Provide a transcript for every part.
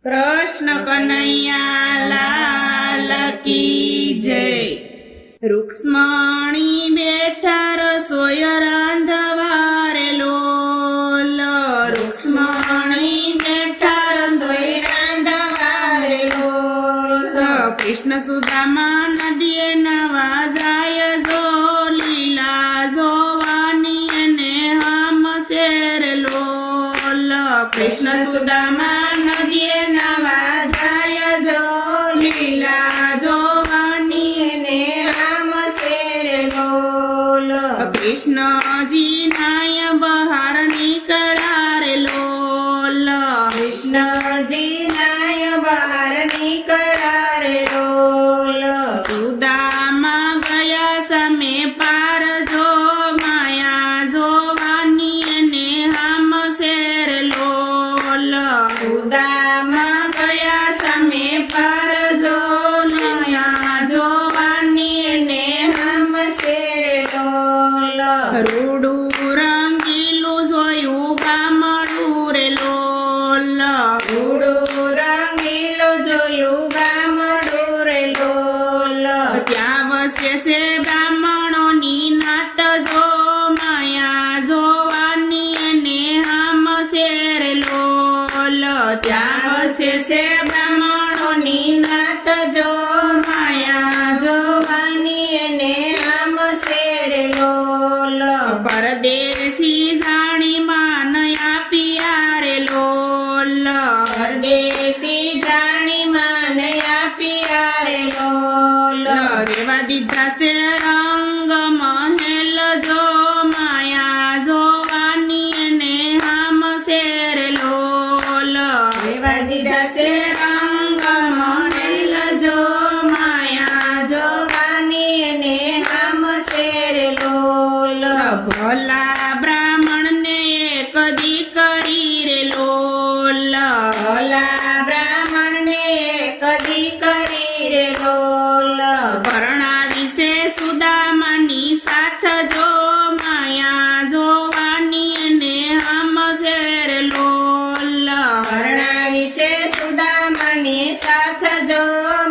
કૃષ્ણ કનૈયા લાલ કી જય। રૂક્ષ્મણી બેઠા રસોઈ રાંધવા રે લોલ, રૂક્ષ્મણી બેઠા રસોઈ રાંધવા રે લોલ। કૃષ્ણ સુદામા નદીએ નવા જાય જો, લીલા જોવાની એને હામ શેર લોલ। કૃષ્ણ સુદામા નદીએ નવા જાય જો, લીલા જોવાની એને હામ શેર લોલ। કૃષ્ણજી નાય બહાર નીકળ્યા રે લોલ, કૃષ્ણજી નાય બહાર નીકળ્યા રે લોલ। સુદામા ગયા સામે પાર જો, માયા જોવાની એને હામ શેર લોલ। સુદામા ગયા સામે પાર જો, માયા જોવાની એને હામ શેર લોલ। રૂડું રંગીલું જોયું ગામડું રે લોલ, રૂડું રંગીલું જોયું ગામડું રે લોલ। ત્યાં વસે છે બ્રાહ્મણોની નાત જો, માયા જોવાની એને હામ શેર લોલ। ત્યાં વસે છે બ્રાહ્મણોની નાત જો, માયા જોવાની એને હામ શેર લોલ। પરદેશી જાણી માન આપ્યા રે લોલ, પરદેશી જાણી માન આપ્યા રે લોલ। રેવા દીધા છે રંગ મહેલ જો, માયા જોવાની એને હામ શેર લોલ। રેવા દીધા છે રંગ મહેલ જો, માયા જોવાની એને હામ શેર લોલ। ભલા બ્રાહ્મણને એક દીકરી રે લોલ, ભલા બ્રાહ્મણને એક દીકરી રે લોલ। પરણાવી છે સુદામાની સાથ જો, માયા જોવાની એને હામ શેર લોલ। પરણાવી છે સુદામાની સાથ જો,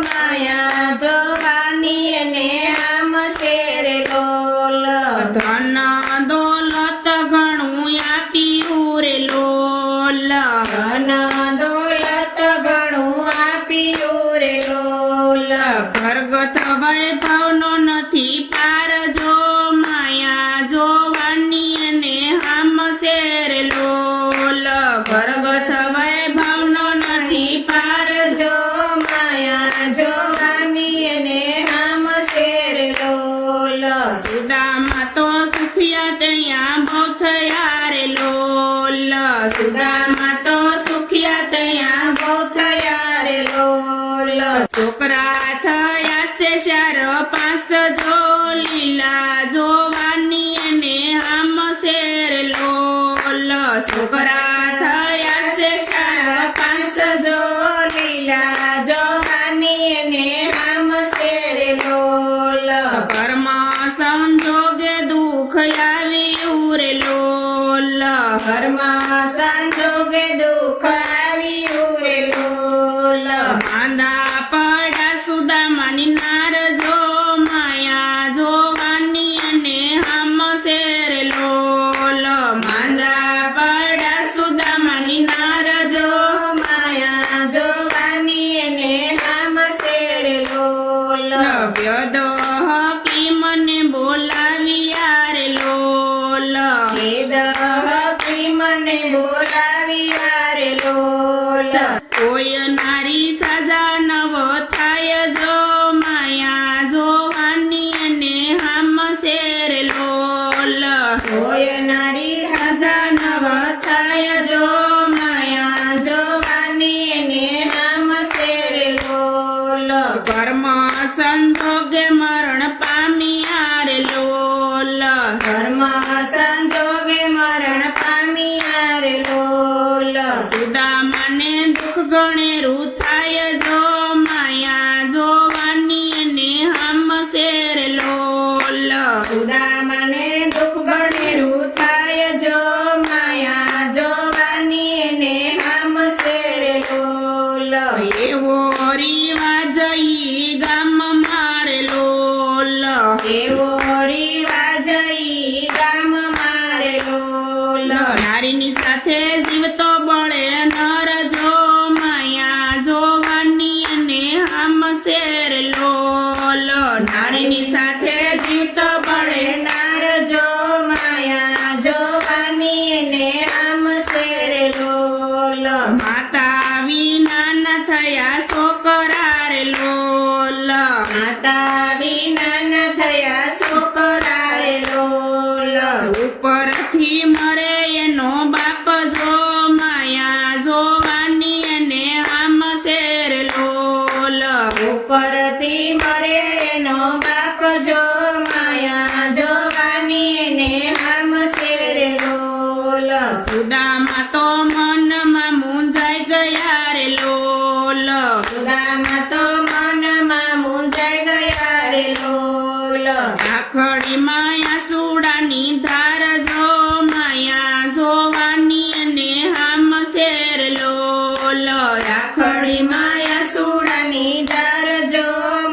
માયા જોવાની એને હામ શેર લોલ। ધન દોલત ઘણું આપ્યું રે લોલ, ધન દોલત ઘણું આપ્યું રે લોલ। ઘરગથ વૈભવનો નથી પાર જો, માયા જોવાની એને હામ શેર લોલ। ઘરગથ વૈભવનો નથી પાર જો, માયા જોવાની એને હામ શેર લોલ। સુદામા તો સુખિયા ત્યાં બહુ થયા રે લોલ, સુદામા તો સુખિયા ત્યાં બહુ થયા રે લોલ। છોકરા થયા છે 4-5 જો, લીલા જોવાની એને હામ શેર લોલ। છોકરા થયા છે 4-5 જો, લીલા જોવાની એને હામ શેર લોલ। કર્મ સંજોગે દુઃખ આવ્યું રે લોલ, કર્મ સંજોગે દુઃખ આવ્યું રે લોલ। માંદા પડ્યા સુદામાની નાર જો, માયા જોવાની એને હામ શેર લોલ। માંદા પડ્યા સુદામાની નાર જો, માયા જોવાની એને હામ શેર લોલ। વ્યદ હકીમને બોલાવ્યા રે લોલ, વેદ હકીમને બોલાવ્યા રે લોલ। કોઈ નારી સાજા નવ થાય જો, માયા જોવાની એને હામ શેર લોલ। કોઈ નારી સાજા નવ થાય જો, માયા જોવાની એને હામ શેર લોલ। કર્મ સંજોગે મરણ પામ્યા રે લોલ, કર્મ સંજોગે મરણ પામ્યા રે લોલ। સુદામાને દુઃખ ગણેરું થાય જો, માયા જોવાની એને હામ શેર લોલ। સુદામાને દુઃખ ગણેરું થાય જો, માયા જોવાની એને હામ શેર લોલ। એવો રિવાજ ઈ ગામ મારે લોલ એવો રિવાજ ઈ ગામ મારે લોલ નારીની સાથે જીવતો બળે નર જો માયા જોવાની અને આમ શેર લોલ નારીની સાથે જીવતો બળે નાર જો માયા જોવાની ને આમ શેર લોલ માતા વિના ન થયા છોકરા રે લોલ માતા વિના ન થયા છોકરા રે લોલ ઉપરથી મરે એનો બાપ જો માયા જોવાની અને આમ શેર લોલ ઉપરથી મરે એનો બાપ જો માયા જોવાની ને આમ શેર લોલ સુદામા તો મનમાં મૂંઝાઈ ગયા રે લોલ સુદામા તો મનમાં મૂંઝાઈ ગયા રે લોલ આખડી માયા સુડાની ધાર જો માયા જોવાની અને આમ શેર લોલ રાખડી માયા સુડાની ધાર જો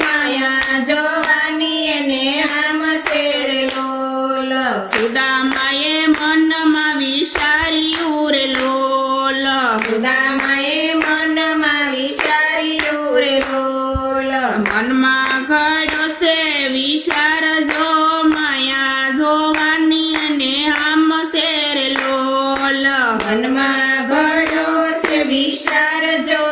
માયા જોવાની ને આમ શેર લોલ સુદામાએ મનમાં વિચાર્યું રે લોલ સુદામાએ મનમાં વિચાર્યું રે લોલ મનમાં ઘડ્યો છે વિચાર જો માયા જોવાની અને આમ શેર લોલ મનમાં ઘડો છે વિચાર જો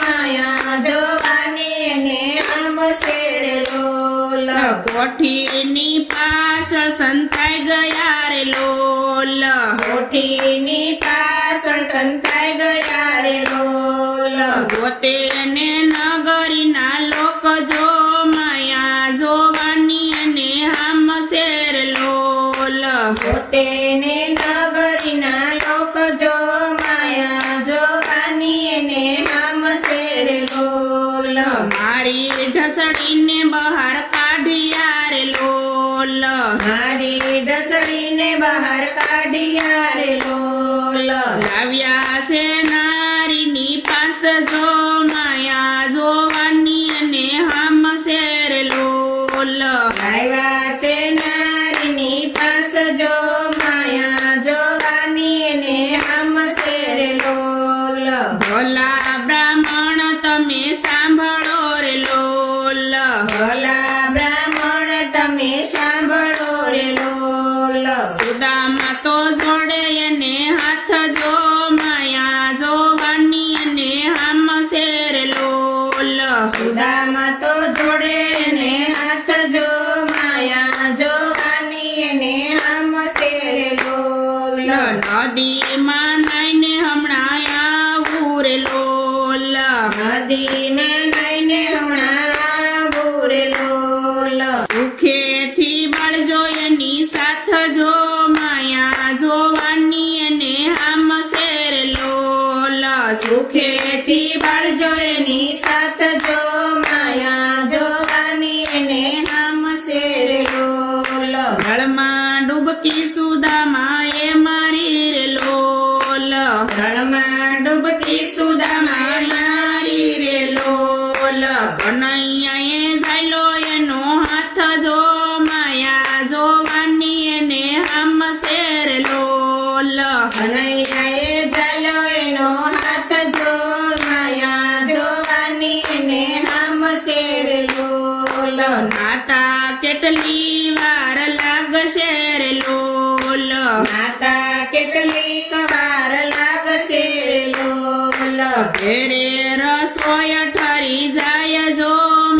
માયા જોવાની ને આમ શેર લોલ કોઠીની પાછળ સંતાઈ ગયા રે લોલ કોઠીની પાછળ સંતાઈ ગયા રે લોલ પોતે ને નગરીના લોક જો માયા જોવાની અને આમ શેર લોલ પોતે ને નગરીના લોક જો માયા જોવાની ને આમ શેર લોલ મારી ઢસડીને બહાર કાઢ્યા રે લોલ મારી ઢસડીને બહાર કાઢ્યા રે લોલ લાવ્યા છે નારીની પાસ જો માયા જોવાની અને આમ શેર લોલ લાવ્યા છે નારીની પાસ જો માયા જોવાની ને આમ શેર લોલ ભોલા બ્રાહ્મણ તમે સાંભળો રે લોલ ભલા બ્રાહ્મણ તમે સાંભળો રે લોલ સુદામા તો જોડે એને હાથ જો માયા જોવાની અને આમ શેર લોલ સુદામા તો જોડે ને હાથ જો માયા જોવાની ને આમ શેર લોલ નદીમાં નાઈને હમણાં આવું રે લોલ નદીને નઈને હમણાં આવું રે લોલ સુખેથી બાળજો એની સાથ જો માયા જોવાની અને આમ શેર લોલ સુખેથી બાળજો એની સાથ જો માયા જોવાની ને આમ શેર લોલ જળમાં ડૂબકી સુદામા એ મારી રે લોલ રણમાં ડૂબકી સુદામા મારી રે લોલ કનૈયાએ ઝાલ્યો એનો હાથ જો માયા જોવાની અને આમ શેર લોલ કનૈયાએ ઝાલ્યો એનો હાથ જો માયા જોવાની ને આમ શેર લોલ નાતા કેટલી વાર લાગશે રે લોલ માતા કેટલીક વાર લાગશે રે લોલ ઘેરે રસોઈ ઠરી જાય જો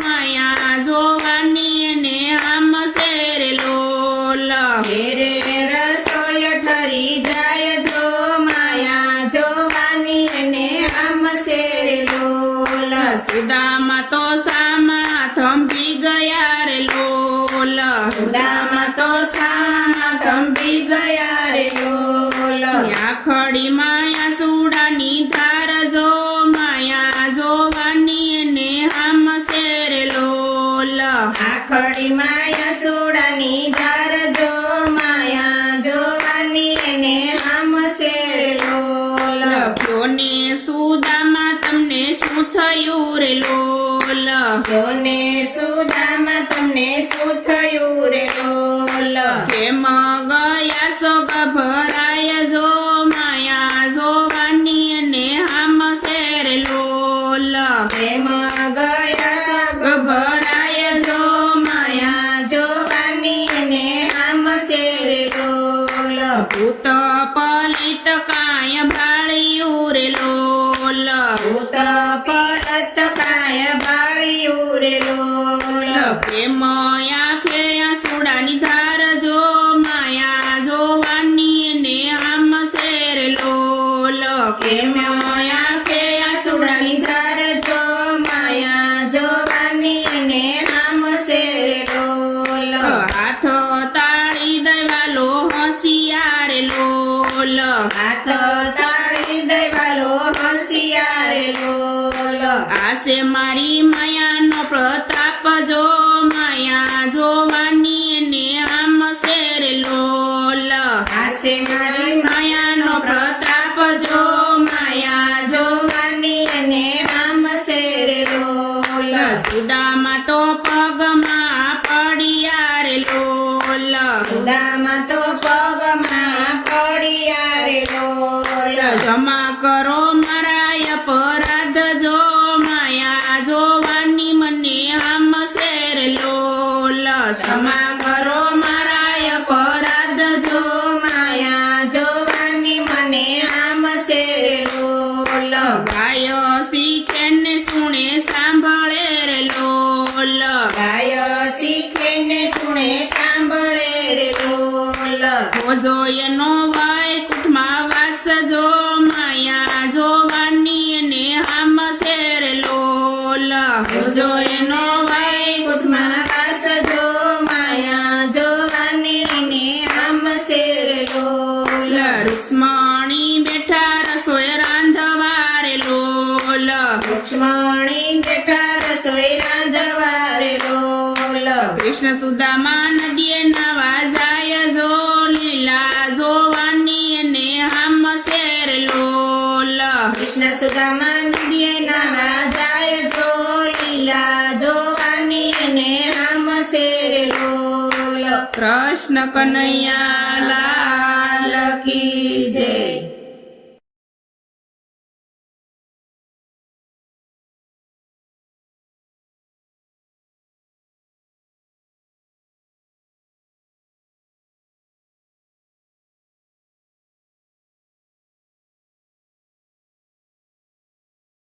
માયા જોવાની અને આમ શેર લોલ ઘેરે રસોઈ ઠરી જાય જો માયા જોવાની ને આમ શેર લોલ સુદામા તો સામા થંભી ગયા રે લોલ સુદામા તો સામા થંભી ગયા રે લોલ આખડી માયા સુડાની ધાર જો માયા જોવાની અને આમ શેર લોલ આખડી માયા સોડાની ધાર જો માયા જોવાની ને આમ શેર લોલ લખ્યો ને સુદામા તમને શું થયું પડત કાય બાળ્યું રે લોલ પ્રેમ આંખે આંસુડાની ધાર જો માયા જોવાની એને આમ શેર લોલ કેમ આંખે આંસુડાની ધાર જો માયા જોવાની એને આમ શેર લોલ હાથ તાળી દઈવાલો હોશિયાર લોલ હાથ તાળી દઈવાલો હોશિયાર લોલ આસે મારી માયાનો પ્રતાપ જો માયા જોવાની એને આમ શેર લોલ આસે મારી માયાનો પ્રતાપ જો માયા જોવાની એને આમ શેર લોલ સુદામાં તો પગમાં પડ્યા રે લોલ સુદામાં તો પગમાં પડ્યા રે લોલ ક્ષમા કરો મારા અપરાધ જો માયા જોવાની મને આમ શેર લોલ ક્ષમા કરો મારા અપરાધ જો માયા જોવાની મને આમ શેર લોલ ગાય શીખે ને સુણે સાંભળે રે લોલ ગાય શીખે ને સુણે સાંભળે રે લોલ જોજો એનો વૈકુંઠમાં વાસ જો માયા જોવાની એને આમ શેર લોલ જોજો એનો વૈકુંઠમાં વાસ જો માયા જોવાની એને આમ શેર લોલ રૂક્ષ્મણી બેઠા રસોઈ રાંધવા રે લોલ લક્ષ્મણી બેઠા રસોઈ રાંધવા રે લોલ કૃષ્ણ સુદામા નદીએ નાવા જાય જો લીલા જોવાની એને આમ શેર લોલ કૃષ્ણ સુદામા નદીએ નાવા જાય જો લીલા જોવાની એને આમ શેર લોલ કૃષ્ણ કનૈયા લાલ કી જય